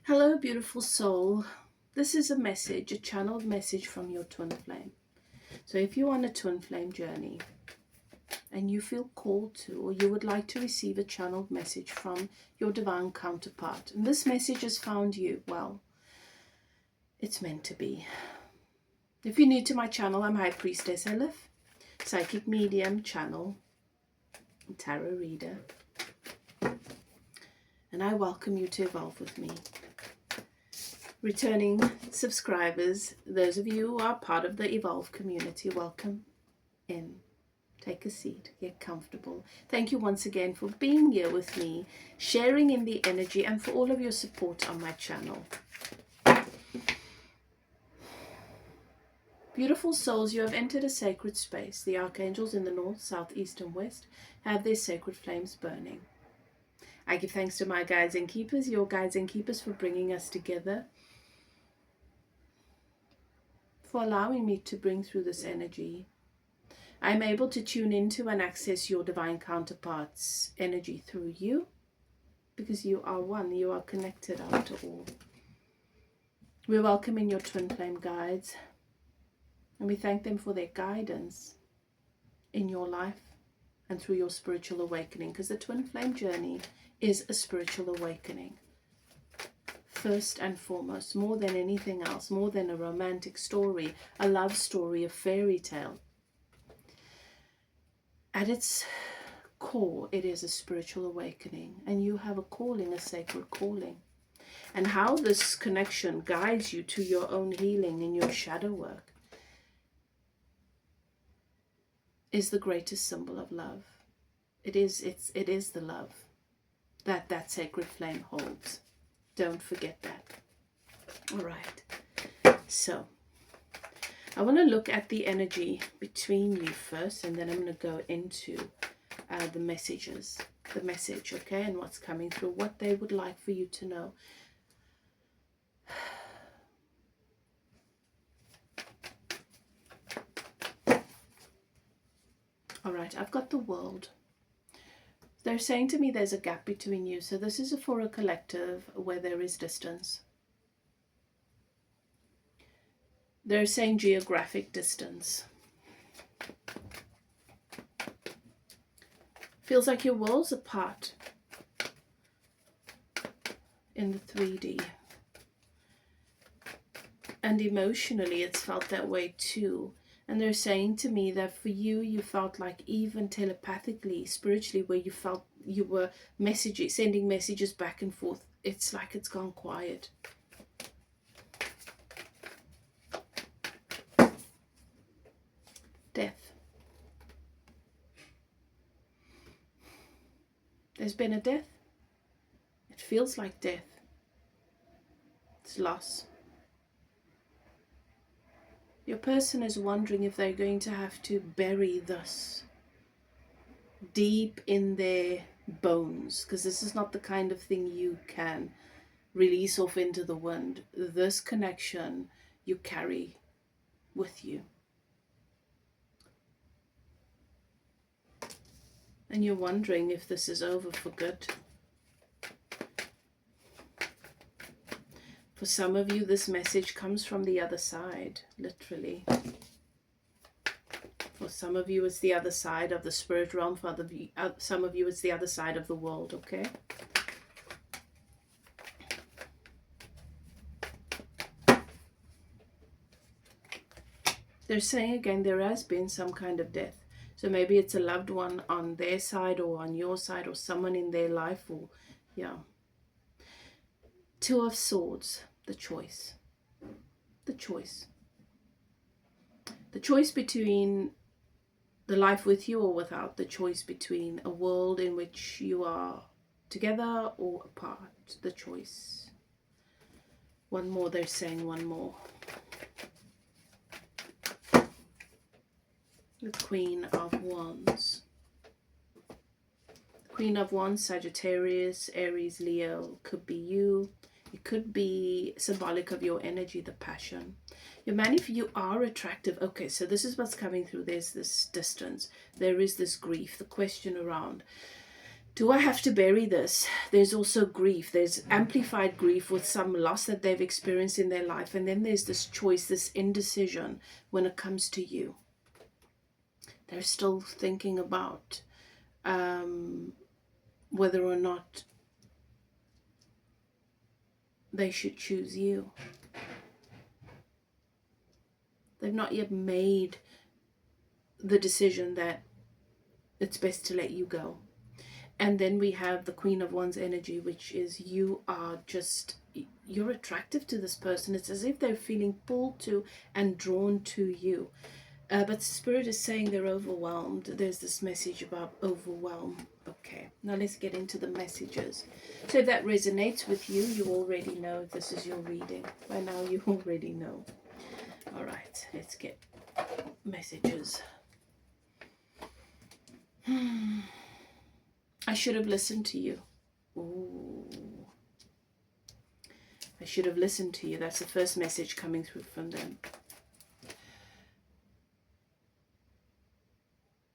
Hello, beautiful soul. This is a message, a channeled message from your twin flame. So if you're on a twin flame journey and you feel called to, or you would like to receive a channeled message from your divine counterpart, and this message has found you, well, it's meant to be. If you're new to my channel, I'm High Priestess Elif, psychic medium, channel, and tarot reader. And I welcome you to evolve with me. Returning subscribers, those of you who are part of the Evolve community, welcome in. Take a seat, get comfortable. Thank you once again for being here with me, sharing in the energy, and for all of your support on my channel. Beautiful souls, you have entered a sacred space. The archangels in the north, south, east, and west have their sacred flames burning. I give thanks to my guides and keepers, your guides and keepers, for bringing us together, for allowing me to bring through this energy. I'm able to tune into and access your divine counterpart's energy through you, because you are one, you are connected after all. We welcome in your twin flame guides, and we thank them for their guidance in your life and through your spiritual awakening, because the twin flame journey is a spiritual awakening. First and foremost, more than anything else, more than a romantic story, a love story, a fairy tale. At its core, it is a spiritual awakening, and you have a calling, a sacred calling. And how this connection guides you to your own healing and your shadow work is the greatest symbol of love. It is the love that sacred flame holds. Don't forget that. All right. So I want to look at the energy between you first, and then I'm going to go into the message, okay, and what's coming through, what they would like for you to know. All right, I've got the world. They're saying to me there's a gap between you. So this is for a collective where there is distance. They're saying geographic distance. Feels like your world's apart in the 3D. And emotionally it's felt that way too. And they're saying to me that for you, you felt like even telepathically, spiritually, where you felt you were sending messages back and forth, it's like it's gone quiet. Death. There's been a death. It feels like death. It's loss. Your person is wondering if they're going to have to bury this deep in their bones, because this is not the kind of thing you can release off into the wind. This connection you carry with you. And you're wondering if this is over for good. For some of you, this message comes from the other side, literally. For some of you, it's the other side of the spirit realm. For some of you, it's the other side of the world, okay? They're saying again, there has been some kind of death. So maybe it's a loved one on their side or on your side, or someone in their life, or, yeah. Two of Swords, the choice. The choice. The choice between the life with you or without. The choice between a world in which you are together or apart. The choice. One more, they're saying one more. The Queen of Wands. Queen of Wands, Sagittarius, Aries, Leo, could be you. It could be symbolic of your energy, the passion. Your man, if you are attractive, okay, so this is what's coming through. There's this distance. There is this grief, the question around, Do I have to bury this? There's also grief. There's amplified grief with some loss that they've experienced in their life. And then there's this choice, this indecision when it comes to you. They're still thinking about whether or not they should choose you. They've not yet made the decision that it's best to let you go. And then we have the Queen of Wands energy, which is you're attractive to this person. It's as if they're feeling pulled to and drawn to you. But Spirit is saying they're overwhelmed. There's this message about overwhelm. Okay, now let's get into the messages. So if that resonates with you, you already know this is your reading. By now you already know. All right, let's get messages. I should have listened to you. Ooh. I should have listened to you. That's the first message coming through from them.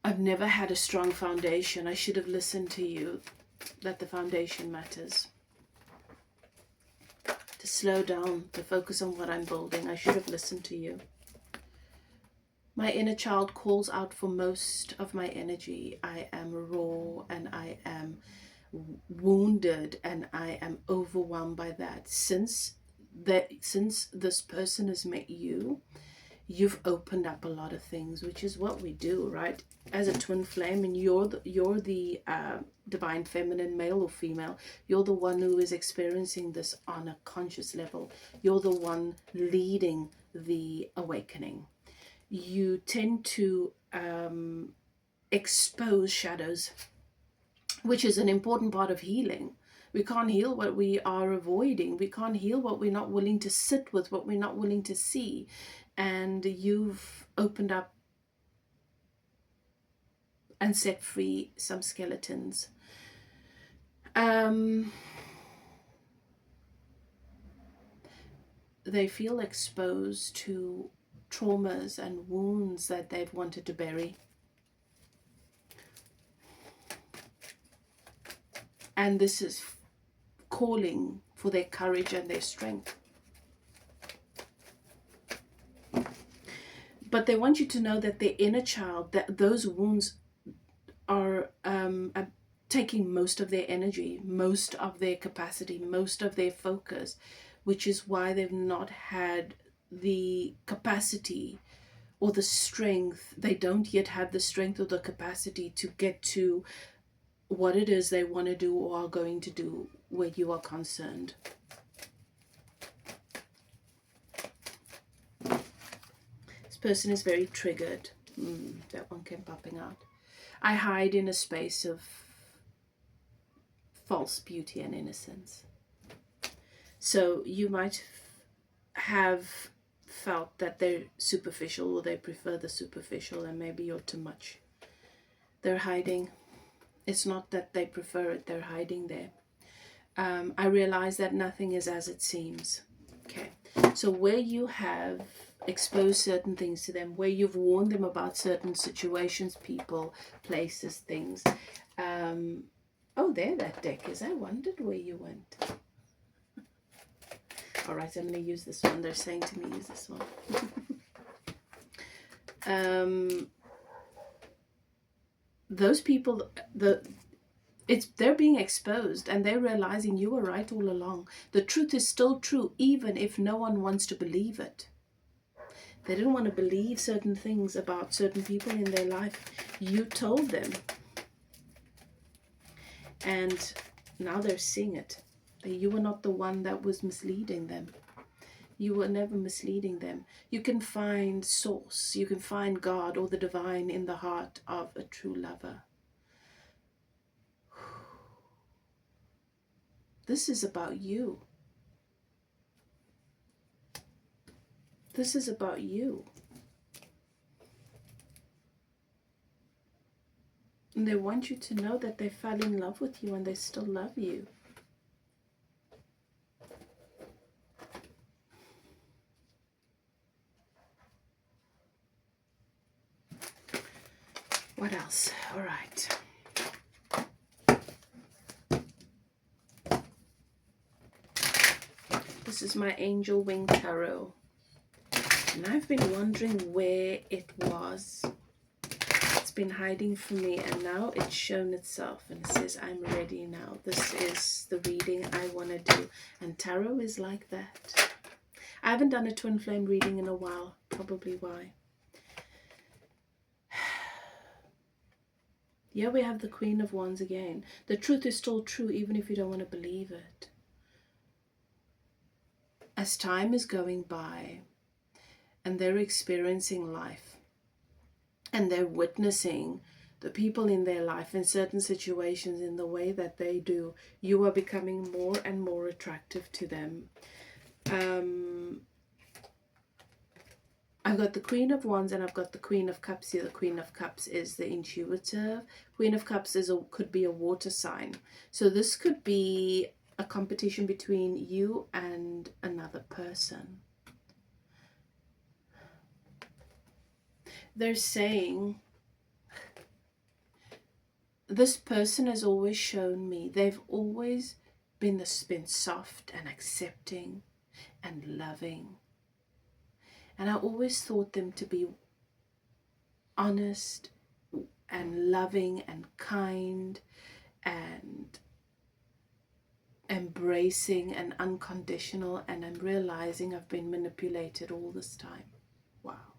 I've never had a strong foundation. I should have listened to you. That the foundation matters. To slow down, to focus on what I'm building. I should have listened to you. My inner child calls out for most of my energy. I am raw and I am wounded and I am overwhelmed by that. Since this person has met you, you've opened up a lot of things, which is what we do, right? As a twin flame, and you're the divine feminine, male or female. You're the one who is experiencing this on a conscious level. You're the one leading the awakening. You tend to expose shadows, which is an important part of healing. We can't heal what we are avoiding. We can't heal what we're not willing to sit with, what we're not willing to see. And you've opened up and set free some skeletons. They feel exposed to traumas and wounds that they've wanted to bury. And this is calling for their courage and their strength. But they want you to know that their inner child, that those wounds are taking most of their energy, most of their capacity, most of their focus, which is why they've not had the capacity or the strength. They don't yet have the strength or the capacity to get to what it is they want to do or are going to do where you are concerned. This person is very triggered. That one came popping out. I hide in a space of false beauty and innocence. So you might have felt that they're superficial, or they prefer the superficial, and maybe you're too much. They're hiding. It's not that they prefer it, they're hiding there. I realize that nothing is as it seems. Okay, so where you have exposed certain things to them, where you've warned them about certain situations, people, places, things. Oh, there that deck is. I wondered where you went. All right, I'm going to use this one. They're saying to me, use this one. Those people, they're being exposed, and they're realizing you were right all along. The truth is still true, even if no one wants to believe it. They didn't want to believe certain things about certain people in their life. You told them. And now they're seeing it. That you were not the one that was misleading them. You were never misleading them. You can find source. You can find God or the divine in the heart of a true lover. This is about you. This is about you. And they want you to know that they fell in love with you and they still love you. What else? All right. This is my Angel Wing Tarot. And I've been wondering where it was. It's been hiding from me, and now it's shown itself and it says, I'm ready now. This is the reading I want to do. And tarot is like that. I haven't done a twin flame reading in a while. Probably why. Here we have the Queen of Wands again. The truth is still true, even if you don't want to believe it. As time is going by and they're experiencing life and they're witnessing the people in their life in certain situations in the way that they do, you are becoming more and more attractive to them. I've got the Queen of Wands and I've got the Queen of Cups here. The Queen of Cups is the intuitive. Queen of Cups could be a water sign. So this could be a competition between you and another person. They're saying, this person has always shown me, they've always been soft and accepting and loving. And I always thought them to be honest and loving and kind and embracing and unconditional, and I'm realizing I've been manipulated all this time. Wow.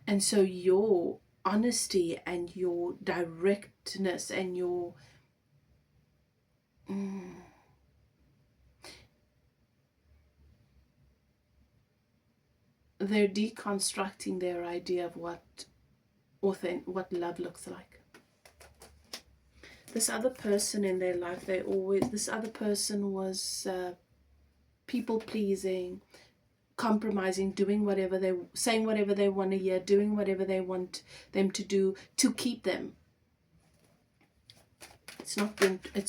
And so your honesty and your directness and your they're deconstructing their idea of what love looks like. This other person in their life, this other person was people pleasing, compromising, saying whatever they want to hear, doing whatever they want them to do to keep them. It's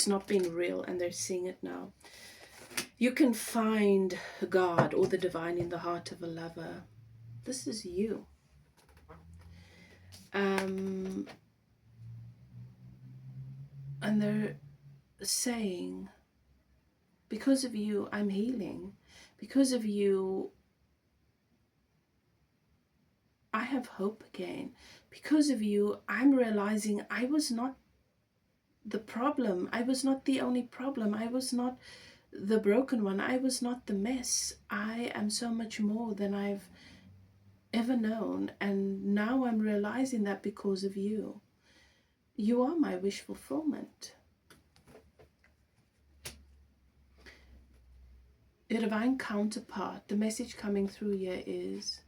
not been real, and they're seeing it now. You can find God or the divine in the heart of a lover. This is you. And they're saying, because of you, I'm healing. Because of you, I have hope again. Because of you, I'm realizing I was not the problem. I was not the only problem. I was not the broken one. I was not the mess. I am so much more than I've ever known. And now I'm realizing that because of you. You are my wish fulfillment. Your divine counterpart, the message coming through here is,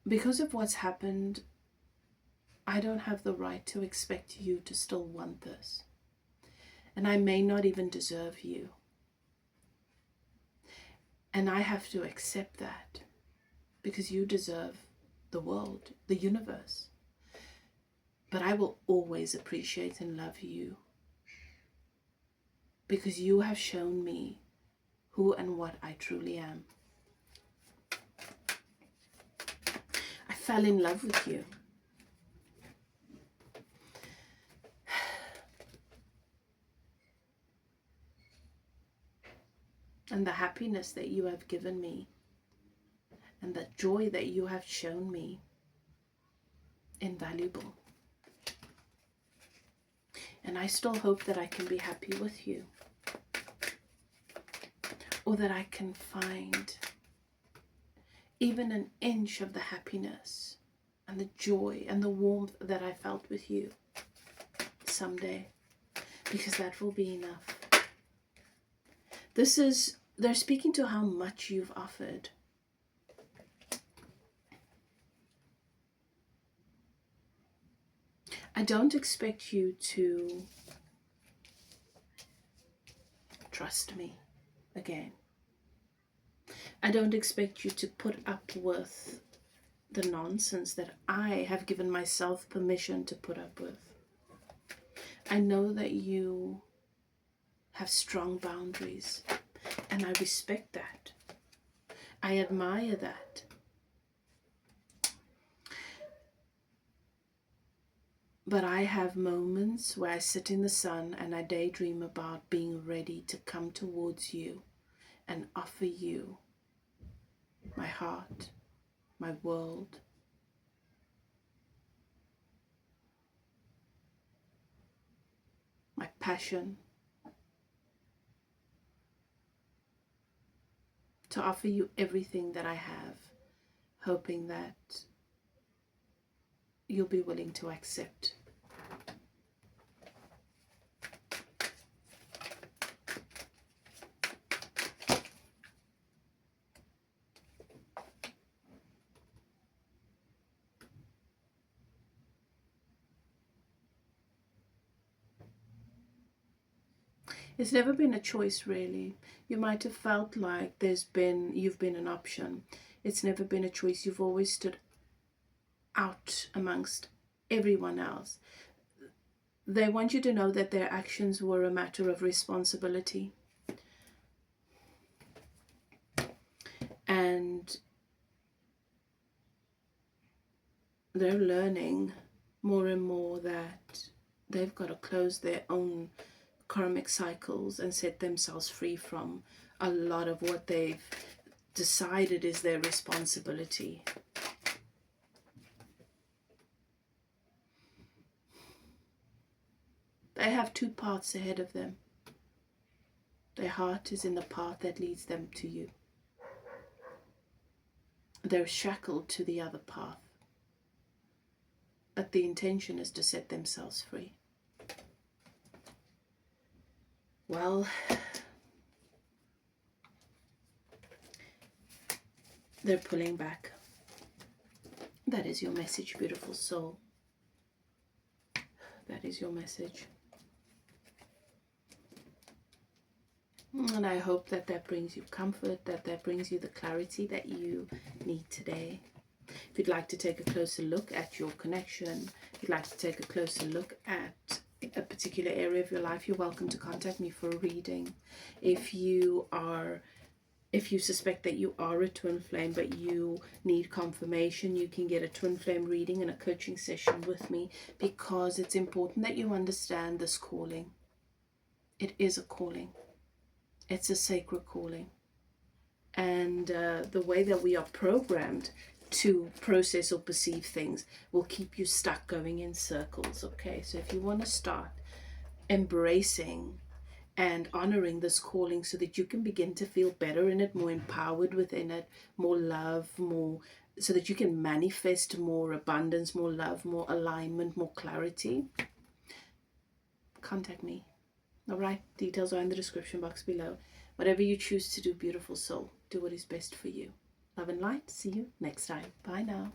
because of what's happened, I don't have the right to expect you to still want this. And I may not even deserve you. And I have to accept that, because you deserve the world, the universe. But I will always appreciate and love you, because you have shown me who and what I truly am. I fell in love with you. And the happiness that you have given me, and the joy that you have shown me, invaluable. And I still hope that I can be happy with you, or that I can find even an inch of the happiness and the joy and the warmth that I felt with you someday, because that will be enough. They're speaking to how much you've offered. I don't expect you to trust me again. I don't expect you to put up with the nonsense that I have given myself permission to put up with. I know that you have strong boundaries, and I respect that. I admire that. But I have moments where I sit in the sun and I daydream about being ready to come towards you and offer you my heart, my world, my passion, to offer you everything that I have, hoping that you'll be willing to accept. It's never been a choice, really. You might have felt like you've been an option. It's never been a choice. You've always stood out amongst everyone else. They want you to know that their actions were a matter of responsibility. And they're learning more and more that they've got to close their own karmic cycles and set themselves free from a lot of what they've decided is their responsibility. They have two paths ahead of them. Their heart is in the path that leads them to you. They're shackled to the other path. But the intention is to set themselves free. Well, they're pulling back. That is your message, beautiful soul. That is your message. And I hope that that brings you comfort, that brings you the clarity that you need today. If you'd like to take a closer look at your connection, if you'd like to take a closer look at a particular area of your life, you're welcome to contact me for a reading. If you suspect that you are a twin flame but you need confirmation, you can get a twin flame reading and a coaching session with me, because it's important that you understand this calling. It is a calling. It's a sacred calling. And the way that we are programmed to process or perceive things will keep you stuck going in circles. Okay, so if you want to start embracing and honoring this calling so that you can begin to feel better in it, more empowered within it, more love, more, so that you can manifest more abundance, more love, more alignment, more clarity, contact me. All right, details are in the description box below. Whatever you choose to do, beautiful soul, do what is best for you. Love and light. See you next time. Bye now.